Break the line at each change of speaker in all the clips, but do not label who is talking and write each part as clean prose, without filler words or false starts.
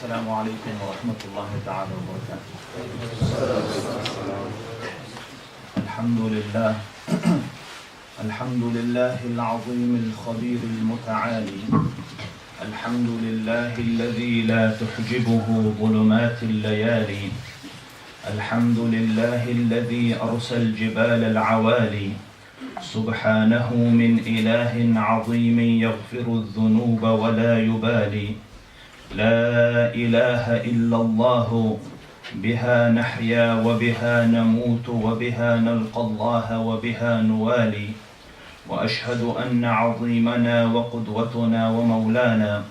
Assalamu Alaikum Warahmatullah Alhamdulillah Alhamdulillah Al-Azim Al-Khabir Al-Muta'ali Alhamdulillah Alladhi la tuhjibuhu Zulumat Al-Layali Alhamdulillah Alladhi arsal Jibal Al-Awali سبحانه من إله عظيم يغفر الذنوب ولا يبالي لا إله إلا الله بها نحيا وبها نموت وبها نلقى الله وبها نوالي وأشهد أن عظيمنا وقدوتنا ومولانا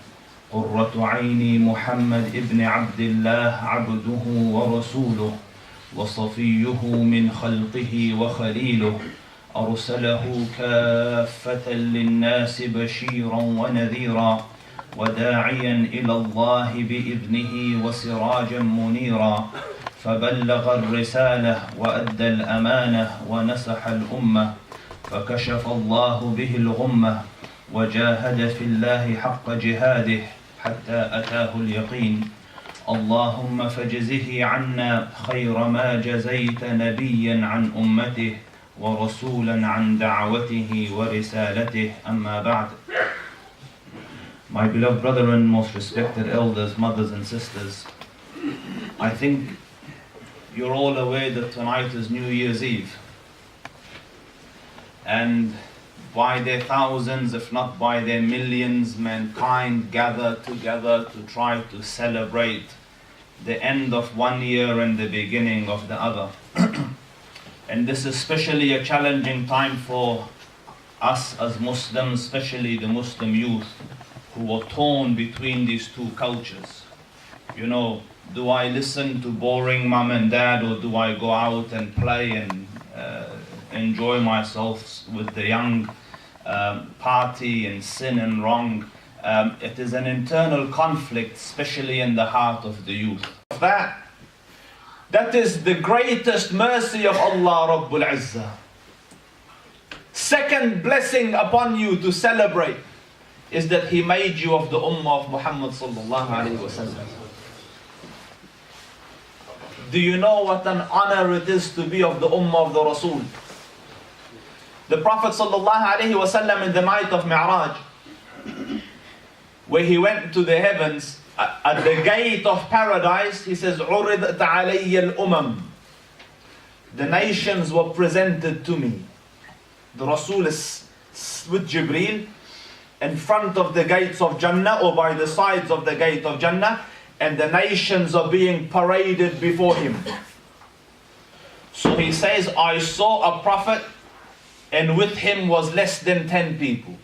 قرة عيني محمد ابن عبد الله عبده ورسوله وصفيه من خلقه وخليله أرسله كافة للناس بشيرا ونذيرا وداعيا إلى الله بإذنه وسراجا منيرا فبلغ الرسالة وأدى الأمانة ونصح الأمة فكشف الله به الغمة وجاهد في الله حق جهاده حتى أتاه اليقين اللهم فاجزه عنا خير ما جزيت نبيا عن أمته ورسولا عن دعوته ورسالته أما بعد. My beloved brethren, most respected elders, mothers and sisters, I think you're all aware that tonight is New Year's Eve, and by their thousands, if not by their millions, mankind gather together to try to celebrate the end of one year and the beginning of the other. And this is especially a challenging time for us as Muslims, especially the Muslim youth, who are torn between these two cultures. You know, do I listen to boring mom and dad, or do I go out and play and enjoy myself with the young, party and sin and wrong? It is an internal conflict, especially in the heart of the youth. That is the greatest mercy of Allah Rabbul Izzah. Second blessing upon you to celebrate is that He made you of the Ummah of Muhammad sallallahu alaihi wasallam. Do you know what an honor it is to be of the Ummah of the Rasul? The Prophet sallallahu alaihi wasallam in the night of Mi'raj, where he went to the heavens, at the gate of paradise, he says, عُرِضَتْ عَلَيَّ الْأُمَمِ. The nations were presented to me. The Rasul is with Jibreel in front of the gates of Jannah, or by the sides of the gate of Jannah, and the nations are being paraded before him. So he says, I saw a prophet, and with him was less than 10 people.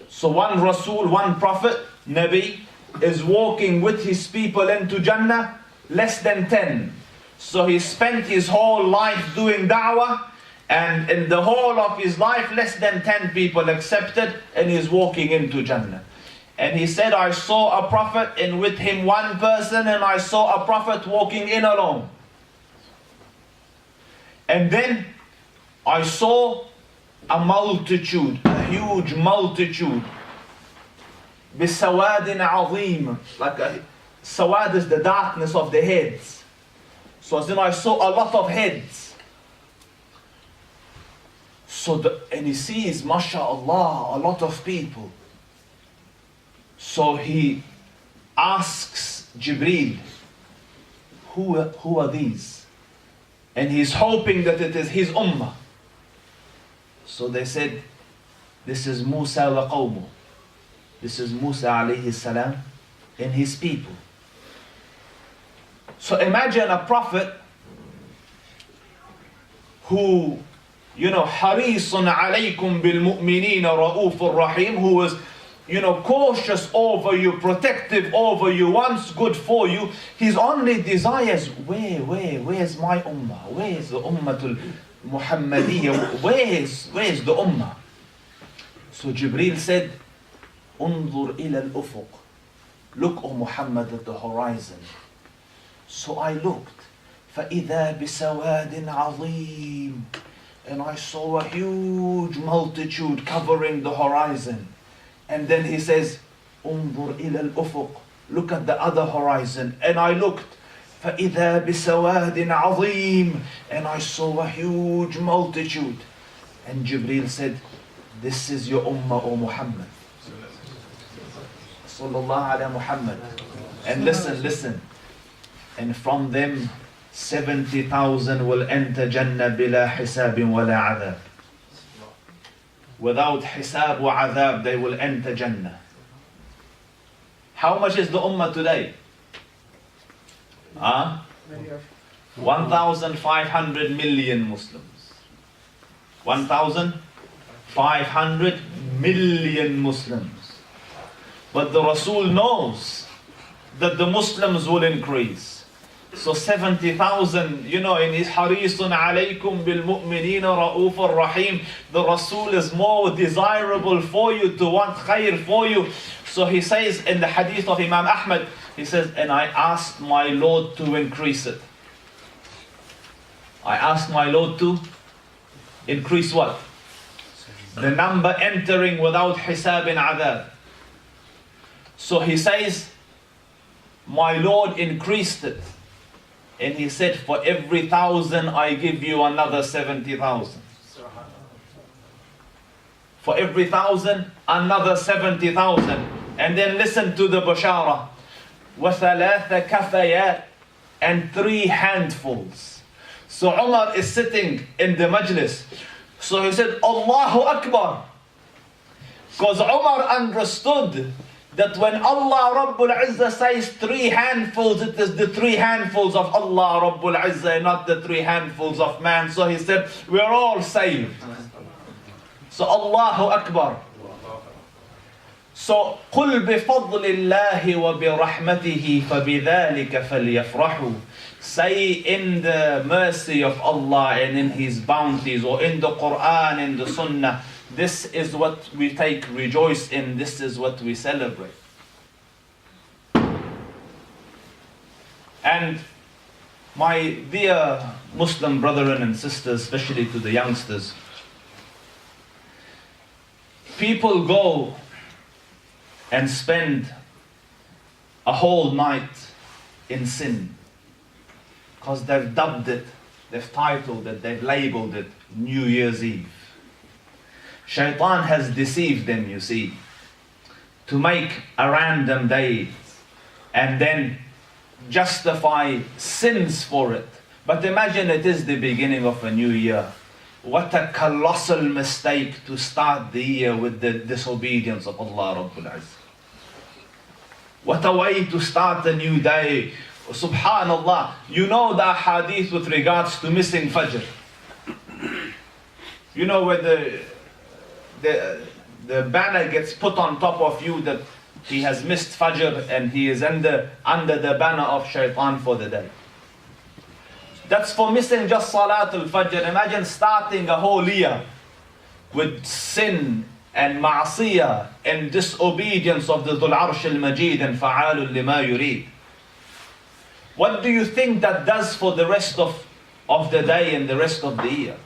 So one Rasul, one prophet, Nabi, is walking with his people into Jannah, less than 10. So he spent his whole life doing da'wah, and in the whole of his life, less than 10 people accepted, and he's walking into Jannah. And he said, I saw a prophet, and with him one person, and I saw a prophet walking in alone. And then I saw a multitude, a huge multitude. بِسَوَادٍ عَظِيمٍ. Like sawad is the darkness of the heads. So as in I saw a lot of heads. And he sees, mashallah, a lot of people. So he asks Jibreel, who are these? And he's hoping that it is his ummah. So they said, this is Musa wa qawmuh. This is Musa alayhi salam and his people. So imagine a prophet who, harisun alaykum bil mu'minina ra'ufur rahim, who was, cautious over you, protective over you, wants good for you. His only desires, where's my ummah? Where's the ummatul Muhammadiyya? Where's the ummah? So Jibreel said, Unzur ila al-ufuq. Look, O Muhammad, at the horizon. So I looked. فَإِذَا بِسَوَادٍ عَظِيمٍ. And I saw a huge multitude covering the horizon. And then he says, Unzur ila al-ufuq. look at the other horizon. And I looked, فَإِذَا بِسَوَادٍ عَظِيمٍ, and I saw a huge multitude. And Jibreel said, this is your ummah, O Muhammad. Sallallahu ala Muhammad. And listen. And from them, 70,000 will enter Jannah bila hisab wala adhab. Without hisab wa adhab, they will enter Jannah. How much is the ummah today? 1,500 million Muslims. 1,500 million Muslims. But the Rasul knows that the Muslims will increase. So 70,000, in his harisun alaykum bil mu'minina ra'ufur rahim, the Rasul is more desirable for you, to want khair for you. So he says in the hadith of Imam Ahmad, he says, and I asked my Lord to increase it. I asked my Lord to increase what? The number entering without hisab and adab. So he says, my Lord increased it. And he said, for every 1,000 I give you another 70,000. For every 1,000, another 70,000. And then listen to the bashara. وَثَلَاثَ كَفَيَاتٍ, and 3 handfuls. So Umar is sitting in the majlis. So he said, Allahu Akbar. Because Umar understood that when Allah Rabbul Izzah says 3 handfuls, it is the 3 handfuls of Allah Rabbul Izzah, not the 3 handfuls of man. So he said, we're all saved. So Allahu Akbar. So قُلْ بِفَضْلِ اللَّهِ وَبِرَحْمَتِهِ فَبِذَلِكَ فَلْيَفْرَحُوا. Say in the mercy of Allah and in His bounties, or in the Quran, in the Sunnah, this is what we take rejoice in, this is what we celebrate. And my dear Muslim brethren and sisters, especially to the youngsters, people go and spend a whole night in sin because they've dubbed it, they've titled it, they've labeled it New Year's Eve. Shaitan has deceived them, you see, to make a random day and then justify sins for it. But imagine it is the beginning of a new year. What a colossal mistake to start the year with the disobedience of Allah Rabbul Izzah. What a way to start a new day. Subhanallah. You know the hadith with regards to missing Fajr. You know where the banner gets put on top of you that he has missed Fajr and he is under the banner of Shaitan for the day. That's for missing just Salatul Fajr. Imagine starting a whole year with sin and ma'asiyah and disobedience of the Dhul Arsh al-Majid and fa'alul lima yurid. What do you think that does for the rest of the day and the rest of the year?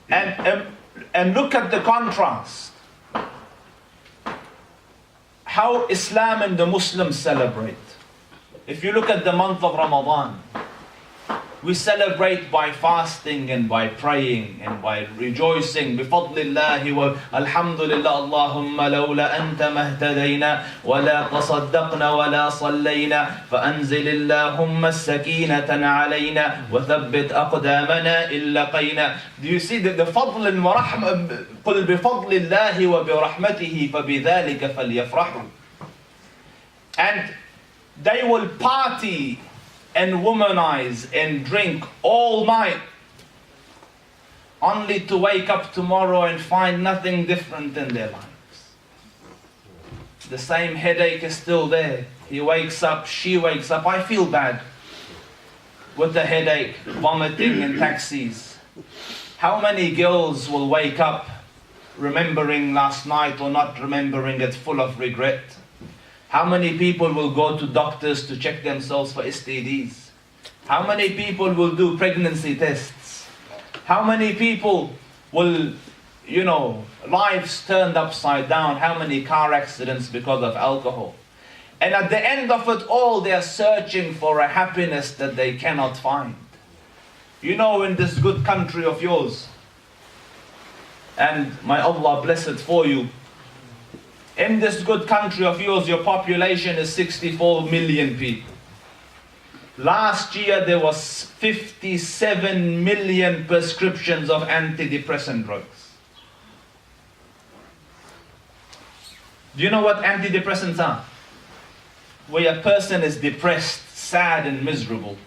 And look at the contrast. How Islam and the Muslims celebrate. If you look at the month of Ramadan, we celebrate by fasting and by praying and by rejoicing. بفضل الله والحمد لله اللهم لولا أنت ما اهتدينا ولا تصدقنا ولا صلينا فأنزل اللهم السكينة علينا وثبت أقدامنا إن لقينا. Do you see the فضل ورحمة قل بفضل الله وبرحمته فبذلك فليفرحوا. And they will party and womanize and drink all night only to wake up tomorrow and find nothing different in their lives. The same headache is still there. He wakes up, she wakes up. I feel bad with the headache, vomiting in taxis. How many girls will wake up remembering last night or not remembering it, full of regret? How many people will go to doctors to check themselves for STDs? How many people will do pregnancy tests? How many people will, lives turned upside down? How many car accidents because of alcohol? And at the end of it all, they are searching for a happiness that they cannot find. You know, in this good country of yours, and may Allah bless it for you, in this good country of yours, your population is 64 million people. Last year there was 57 million prescriptions of antidepressant drugs. Do you know what antidepressants are? Where a person is depressed, sad and miserable,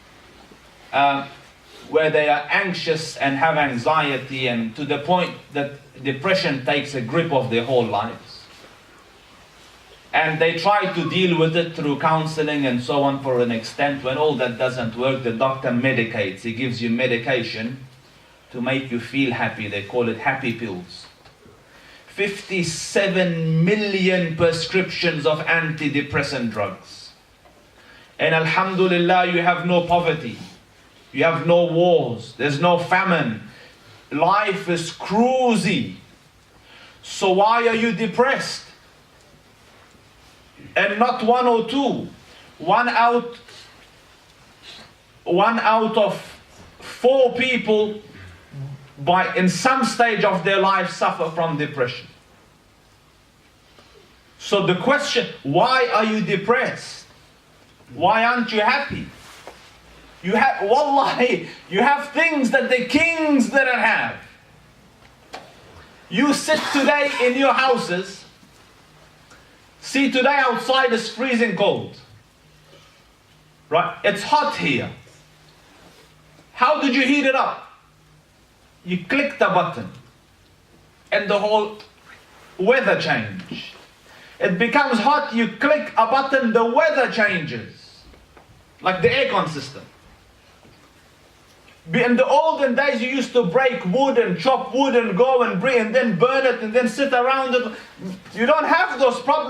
where they are anxious and have anxiety, and to the point that depression takes a grip of their whole lives. And they try to deal with it through counseling and so on for an extent. When all that doesn't work, the doctor medicates. He gives you medication to make you feel happy. They call it happy pills. 57 million prescriptions of antidepressant drugs. And alhamdulillah, you have no poverty. You have no wars. There's no famine. Life is cruisy. So why are you depressed? And not one or two. One out of 4 people in some stage of their life suffer from depression. So the question, why are you depressed? Why aren't you happy? You have, wallahi, you have things that the kings didn't have. You sit today in your houses. See, today outside is freezing cold. Right? It's hot here. How did you heat it up? You click the button and the whole weather changed. It becomes hot, you click a button, the weather changes. Like the aircon system. In the olden days, you used to break wood and chop wood and go and bring and then burn it and then sit around it. You don't have those problems.